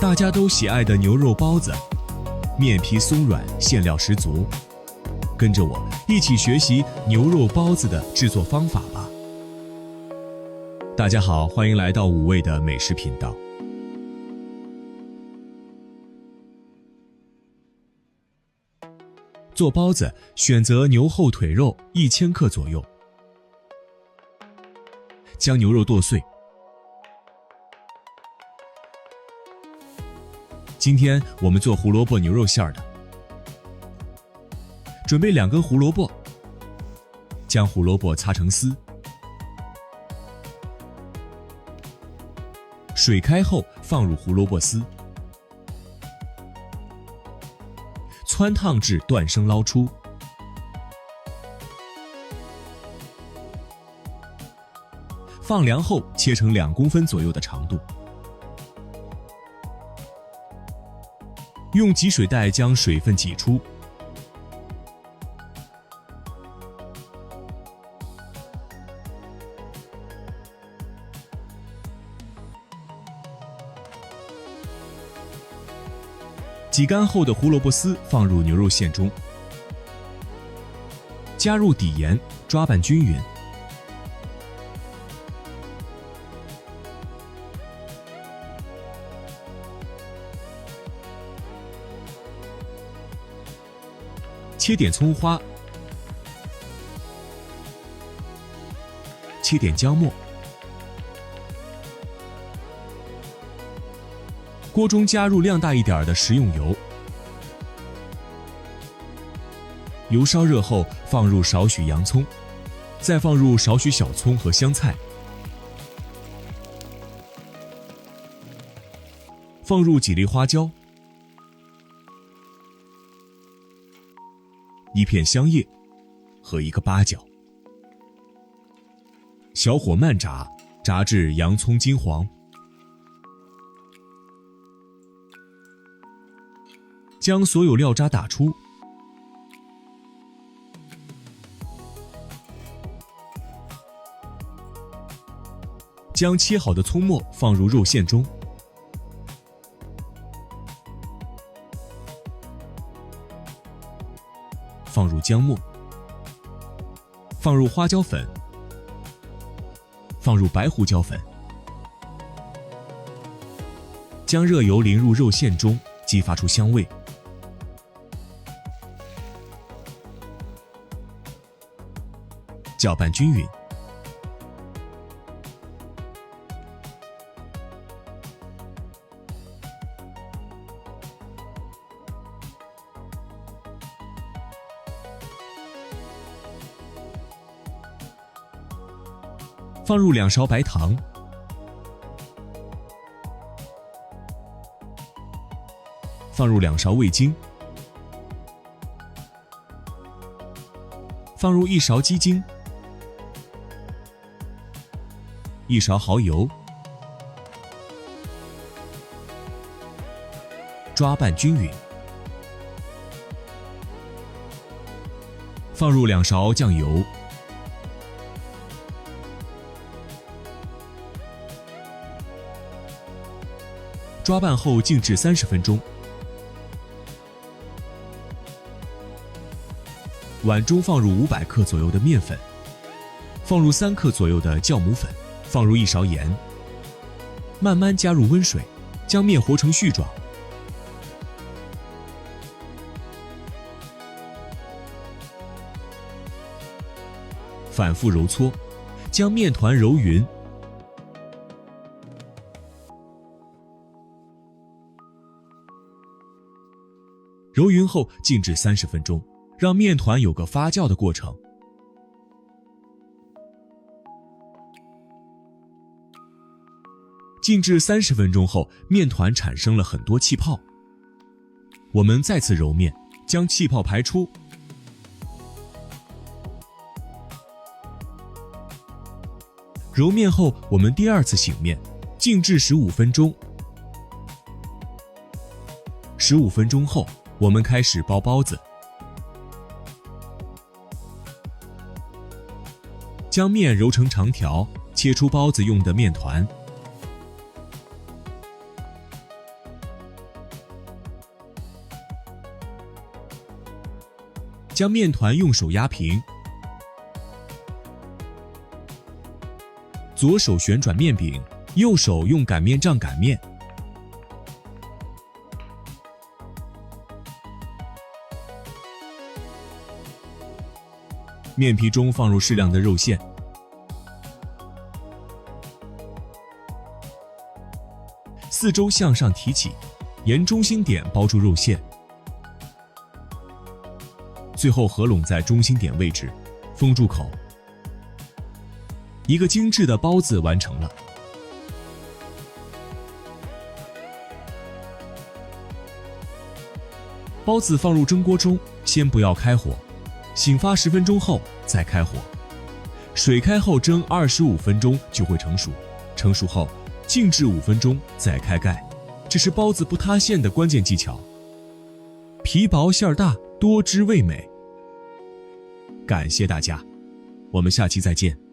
大家都喜爱的牛肉包子，面皮松软，馅料十足。跟着我一起学习牛肉包子的制作方法吧。大家好，欢迎来到五味的美食频道。做包子，选择牛后腿肉1000克左右，将牛肉剁碎。今天我们做胡萝卜牛肉馅的，准备2根胡萝卜，将胡萝卜擦成丝，水开后放入胡萝卜丝，汆烫至断生捞出。放凉后切成2公分左右的长度。用挤水袋将水分挤出，挤干后的胡萝卜丝放入牛肉馅中，加入底盐，抓拌均匀。切点葱花，切点姜末。锅中加入量大一点的食用油，油烧热后放入少许洋葱，再放入少许小葱和香菜，放入几粒花椒，1片香叶和1个八角，小火慢炸，炸至洋葱金黄。将所有料渣打出，将切好的葱末放入肉馅中，放入姜末，放入花椒粉，放入白胡椒粉，将热油淋入肉馅中，激发出香味。搅拌均匀，放入2勺白糖，放入2勺味精，放入1勺鸡精，1勺蚝油，抓拌均匀。放入2勺酱油，抓拌后静置30分钟。碗中放入500克左右的面粉，放入3克左右的酵母粉，放入1勺盐，慢慢加入温水，将面和成絮状。反复揉搓，将面团揉匀。揉匀后静置30分钟，让面团有个发酵的过程。静置30分钟后，面团产生了很多气泡。我们再次揉面，将气泡排出。揉面后，我们第2次醒面，静置15分钟。15分钟后，我们开始包包子。将面揉成长条，切出包子用的面团。将面团用手压平，左手旋转面饼，右手用擀面杖擀面。面皮中放入适量的肉馅，四周向上提起，沿中心点包住肉馅，最后合拢在中心点位置，封住口。一个精致的包子完成了。包子放入蒸锅中，先不要开火，醒发10分钟后再开火，水开后蒸25分钟就会成熟，成熟后静置5分钟再开盖，这是包子不塌陷的关键技巧。皮薄馅儿大，多汁味美。感谢大家，我们下期再见。